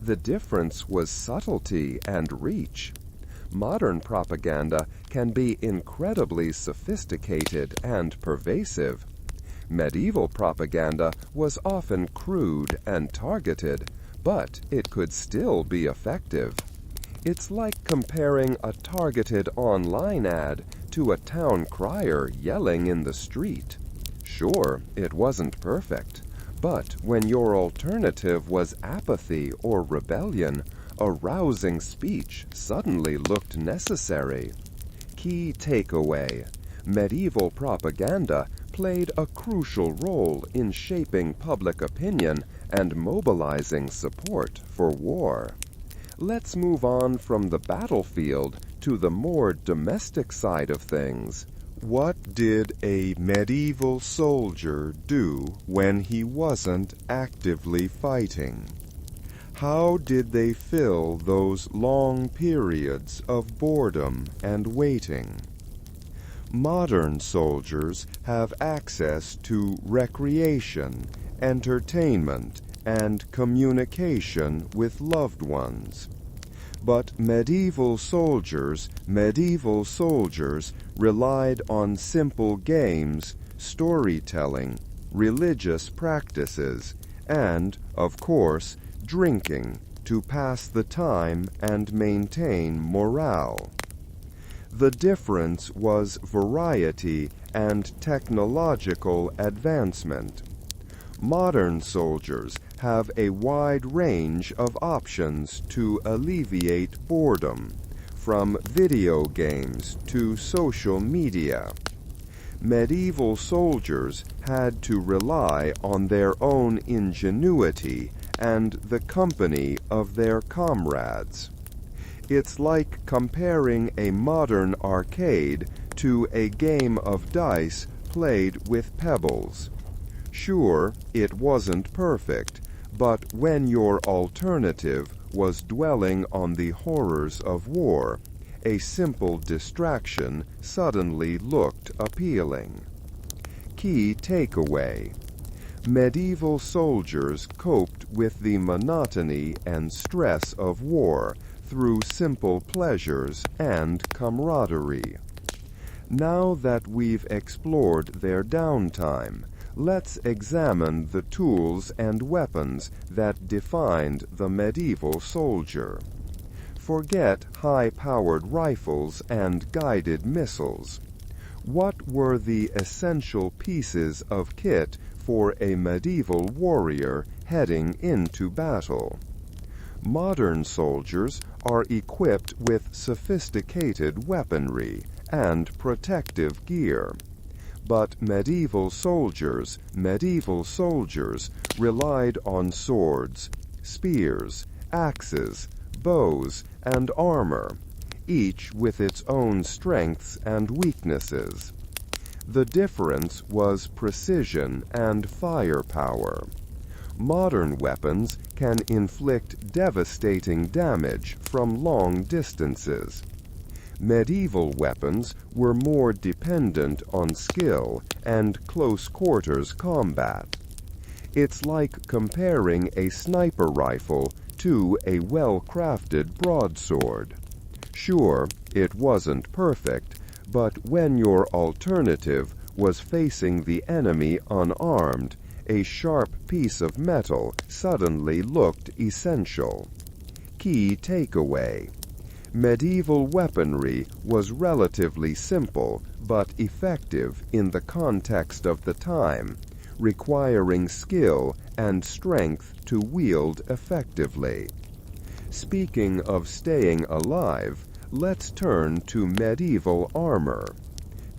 The difference was subtlety and reach. Modern propaganda can be incredibly sophisticated and pervasive. Medieval propaganda was often crude and targeted, but it could still be effective. It's like comparing a targeted online ad to a town crier yelling in the street. Sure, it wasn't perfect, but when your alternative was apathy or rebellion, a rousing speech suddenly looked necessary. Key takeaway: medieval propaganda played a crucial role in shaping public opinion and mobilizing support for war. Let's move on from the battlefield to the more domestic side of things. What did a medieval soldier do when he wasn't actively fighting? How did they fill those long periods of boredom and waiting? Modern soldiers have access to recreation, entertainment, and communication with loved ones. But medieval soldiers relied on simple games, storytelling, religious practices, and, of course, drinking to pass the time and maintain morale. The difference was variety and technological advancement. Modern soldiers have a wide range of options to alleviate boredom, from video games to social media. Medieval soldiers had to rely on their own ingenuity and the company of their comrades. It's like comparing a modern arcade to a game of dice played with pebbles. Sure, it wasn't perfect, but when your alternative was dwelling on the horrors of war, a simple distraction suddenly looked appealing. Key takeaway: medieval soldiers coped with the monotony and stress of war through simple pleasures and camaraderie. Now that we've explored their downtime, let's examine the tools and weapons that defined the medieval soldier. Forget high-powered rifles and guided missiles. What were the essential pieces of kit for a medieval warrior heading into battle? Modern soldiers are equipped with sophisticated weaponry and protective gear. But medieval soldiers relied on swords, spears, axes, bows, and armor, each with its own strengths and weaknesses. The difference was precision and firepower. Modern weapons can inflict devastating damage from long distances. Medieval weapons were more dependent on skill and close-quarters combat. It's like comparing a sniper rifle to a well-crafted broadsword. Sure, it wasn't perfect, but when your alternative was facing the enemy unarmed, a sharp piece of metal suddenly looked essential. Key takeaway: medieval weaponry was relatively simple but effective in the context of the time, requiring skill and strength to wield effectively. Speaking of staying alive, let's turn to medieval armor.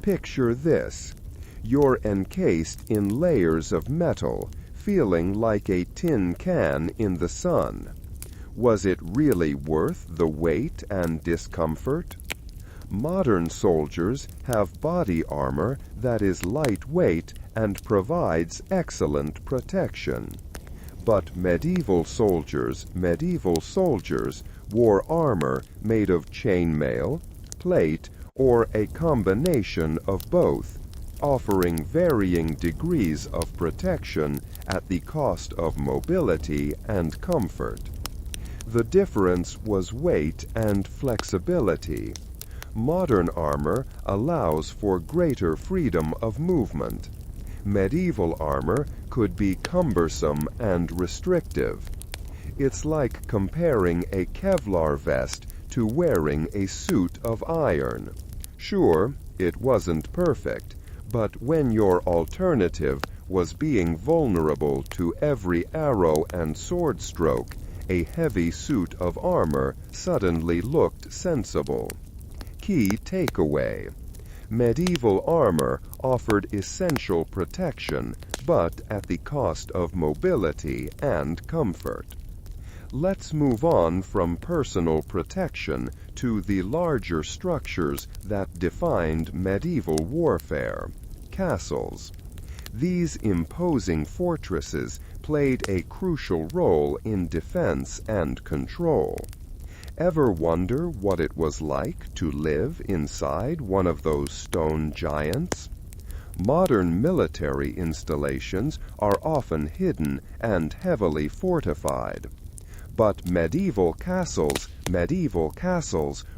Picture this. You're encased in layers of metal, feeling like a tin can in the sun. Was it really worth the weight and discomfort? Modern soldiers have body armor that is lightweight and provides excellent protection. But medieval soldiers wore armor made of chainmail, plate, or a combination of both, offering varying degrees of protection at the cost of mobility and comfort. The difference was weight and flexibility. Modern armor allows for greater freedom of movement. Medieval armor could be cumbersome and restrictive. It's like comparing a Kevlar vest to wearing a suit of iron. Sure, it wasn't perfect, but when your alternative was being vulnerable to every arrow and sword stroke, a heavy suit of armor suddenly looked sensible. Key takeaway: medieval armor offered essential protection, but at the cost of mobility and comfort. Let's move on from personal protection to the larger structures that defined medieval warfare: castles. These imposing fortresses played a crucial role in defense and control. Ever wonder what it was like to live inside one of those stone giants? Modern military installations are often hidden and heavily fortified. But medieval castles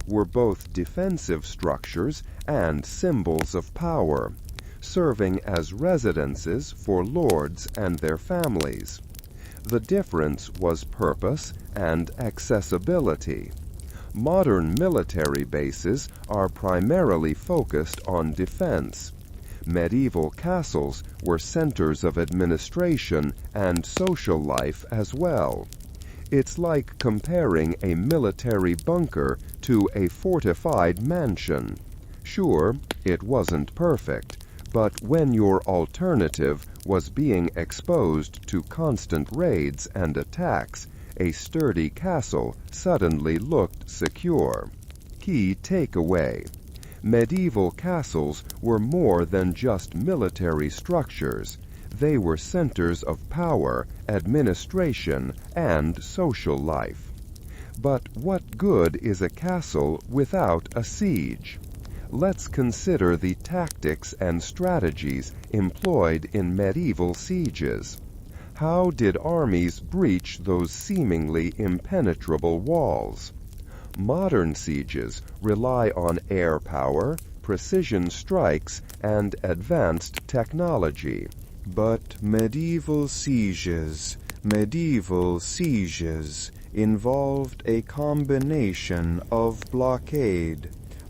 were both defensive structures and symbols of power, serving as residences for lords and their families. The difference was purpose and accessibility. Modern military bases are primarily focused on defense. Medieval castles were centers of administration and social life as well. It's like comparing a military bunker to a fortified mansion. Sure, it wasn't perfect, but when your alternative was being exposed to constant raids and attacks, a sturdy castle suddenly looked secure. Key takeaway: medieval castles were more than just military structures. They were centers of power, administration, and social life. But what good is a castle without a siege? Let's consider the tactics and strategies employed in medieval sieges. How did armies breach those seemingly impenetrable walls? Modern sieges rely on air power, precision strikes, and advanced technology. But medieval sieges involved a combination of blockade,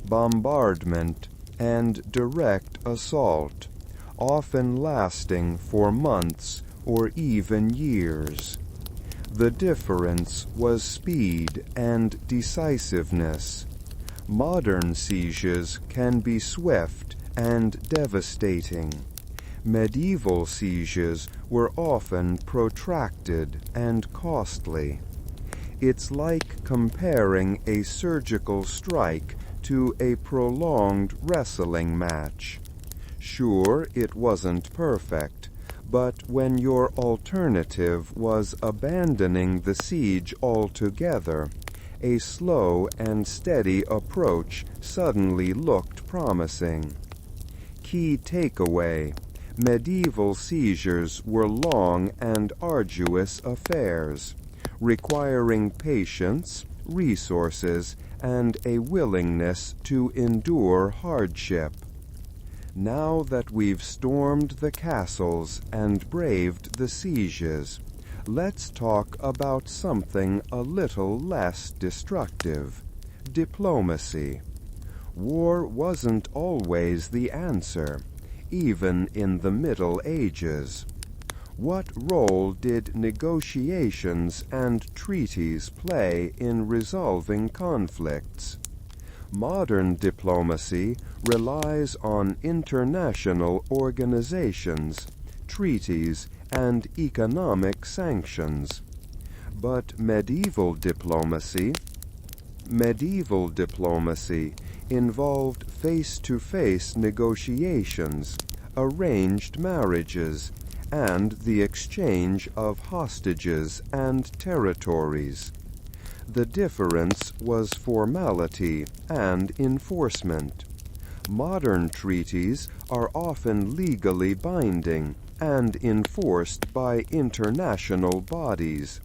bombardment, and direct assault, often lasting for months or even years. The difference was speed and decisiveness. Modern sieges can be swift and devastating. Medieval sieges were often protracted and costly. It's like comparing a surgical strike to a prolonged wrestling match. Sure, it wasn't perfect, but when your alternative was abandoning the siege altogether, a slow and steady approach suddenly looked promising. Key takeaway: medieval sieges were long and arduous affairs, requiring patience, resources, and a willingness to endure hardship. Now that we've stormed the castles and braved the sieges, let's talk about something a little less destructive: diplomacy. War wasn't always the answer, even in the Middle Ages. What role did negotiations and treaties play in resolving conflicts? Modern diplomacy relies on international organizations, treaties, and economic sanctions. But medieval diplomacy involved face-to-face negotiations, arranged marriages, and the exchange of hostages and territories. The difference was formality and enforcement. Modern treaties are often legally binding and enforced by international bodies.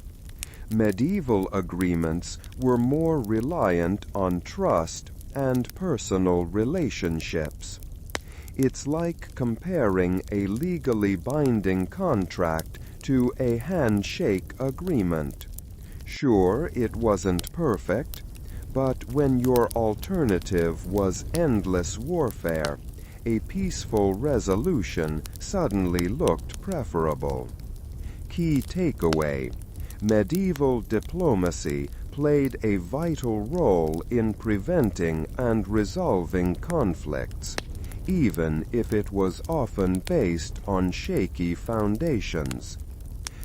Medieval agreements were more reliant on trust and personal relationships. It's like comparing a legally binding contract to a handshake agreement. Sure, it wasn't perfect, but when your alternative was endless warfare, a peaceful resolution suddenly looked preferable. Key takeaway: medieval diplomacy played a vital role in preventing and resolving conflicts, even if it was often based on shaky foundations.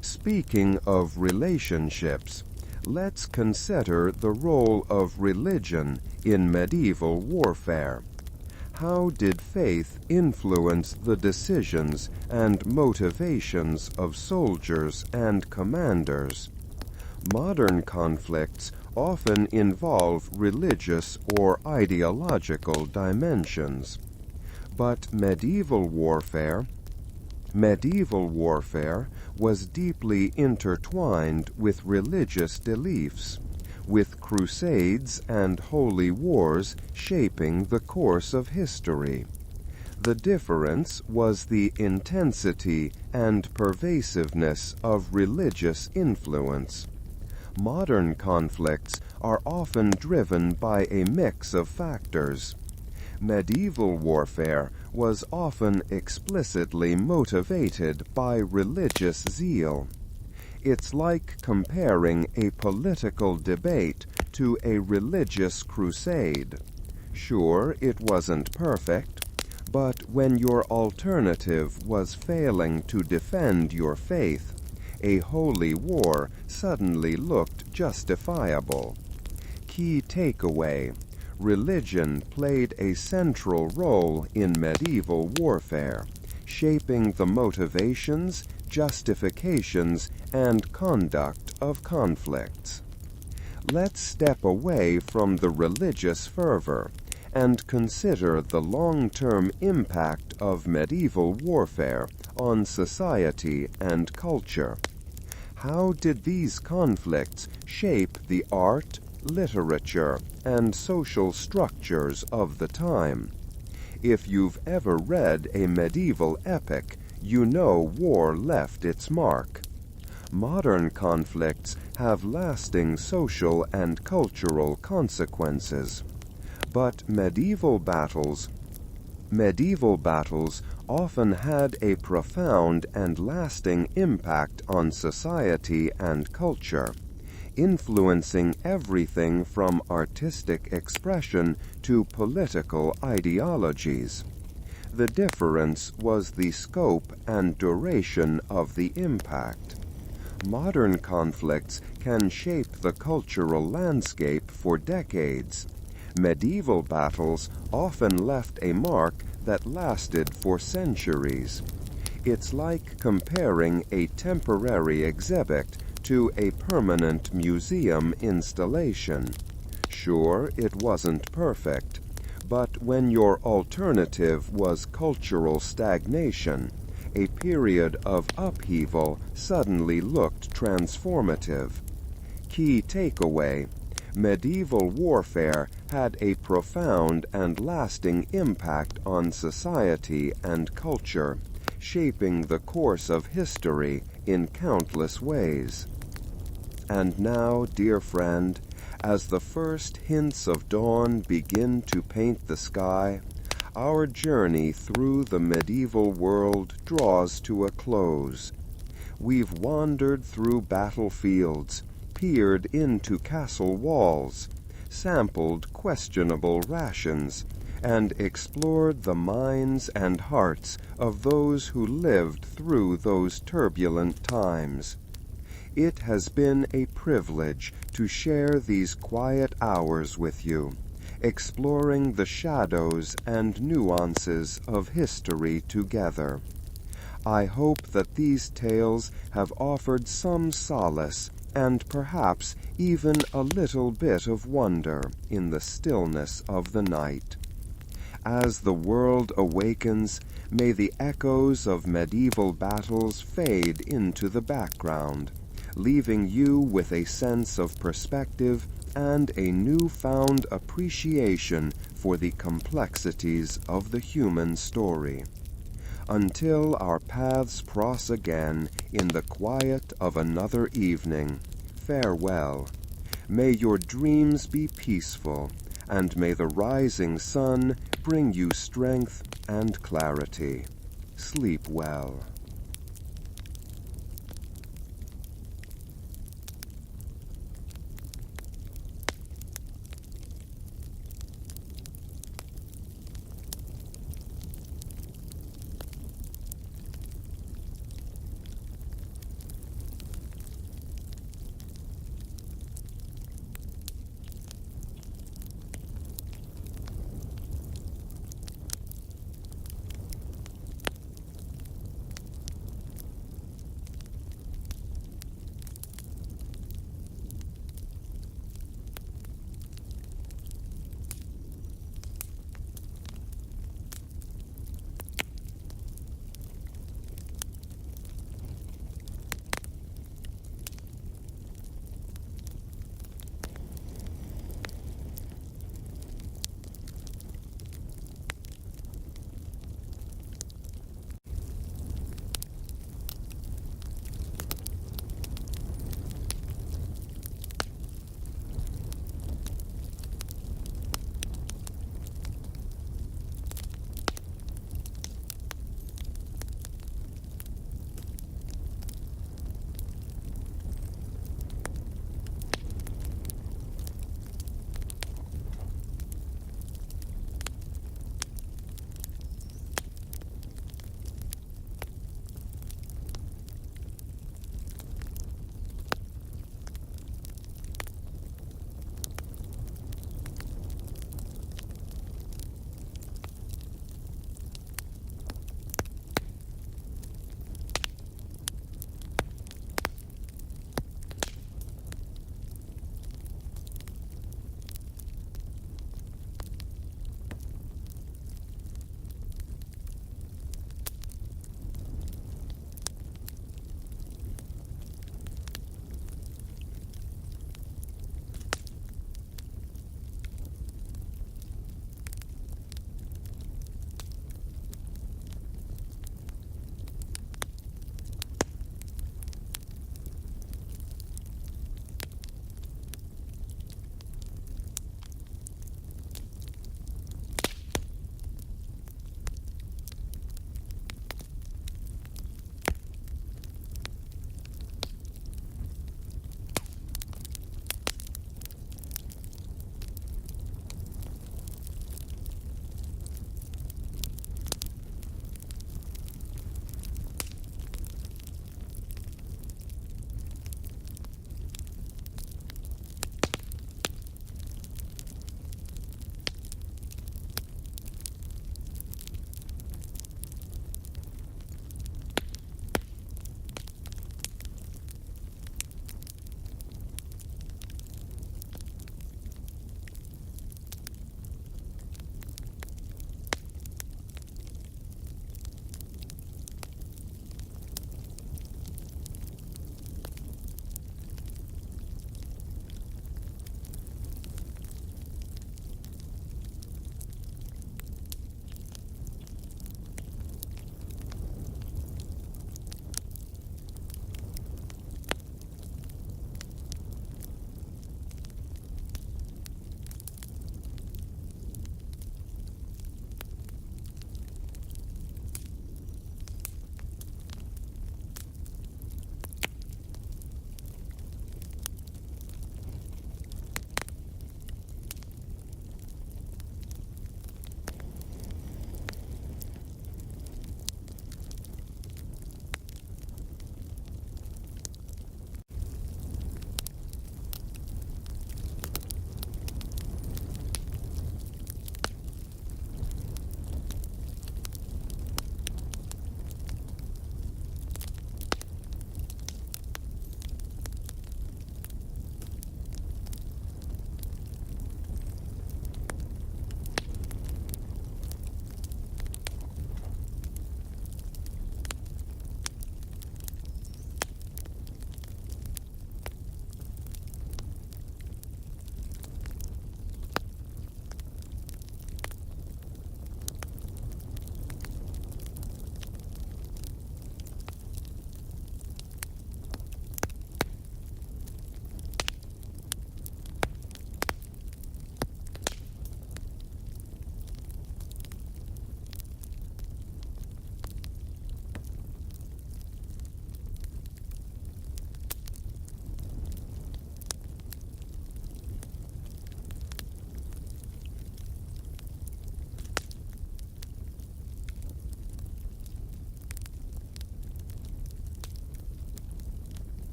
Speaking of relationships, let's consider the role of religion in medieval warfare. How did faith influence the decisions and motivations of soldiers and commanders? Modern conflicts often involve religious or ideological dimensions, but medieval warfare was deeply intertwined with religious beliefs, with crusades and holy wars shaping the course of history. The difference was the intensity and pervasiveness of religious influence. Modern conflicts are often driven by a mix of factors. Medieval warfare was often explicitly motivated by religious zeal. It's like comparing a political debate to a religious crusade. Sure, it wasn't perfect, but when your alternative was failing to defend your faith, a holy war suddenly looked justifiable. Key takeaway: religion played a central role in medieval warfare, shaping the motivations, justifications, and conduct of conflicts. Let's step away from the religious fervor and consider the long-term impact of medieval warfare on society and culture. How did these conflicts shape the art, literature, and social structures of the time? If you've ever read a medieval epic, you know war left its mark. Modern conflicts have lasting social and cultural consequences, but medieval battles often had a profound and lasting impact on society and culture, influencing everything from artistic expression to political ideologies. The difference was the scope and duration of the impact. Modern conflicts can shape the cultural landscape for decades. Medieval battles often left a mark that lasted for centuries. It's like comparing a temporary exhibit to a permanent museum installation. Sure, it wasn't perfect, but when your alternative was cultural stagnation, a period of upheaval suddenly looked transformative. Key takeaway: medieval warfare had a profound and lasting impact on society and culture, shaping the course of history in countless ways. And now, dear friend, as the first hints of dawn begin to paint the sky, our journey through the medieval world draws to a close. We've wandered through battlefields, peered into castle walls, sampled questionable rations, and explored the minds and hearts of those who lived through those turbulent times. It has been a privilege to share these quiet hours with you, exploring the shadows and nuances of history together. I hope that these tales have offered some solace and perhaps even a little bit of wonder in the stillness of the night. As the world awakens, may the echoes of medieval battles fade into the background, leaving you with a sense of perspective and a newfound appreciation for the complexities of the human story. Until our paths cross again in the quiet of another evening, farewell. May your dreams be peaceful, and may the rising sun bring you strength and clarity. Sleep well.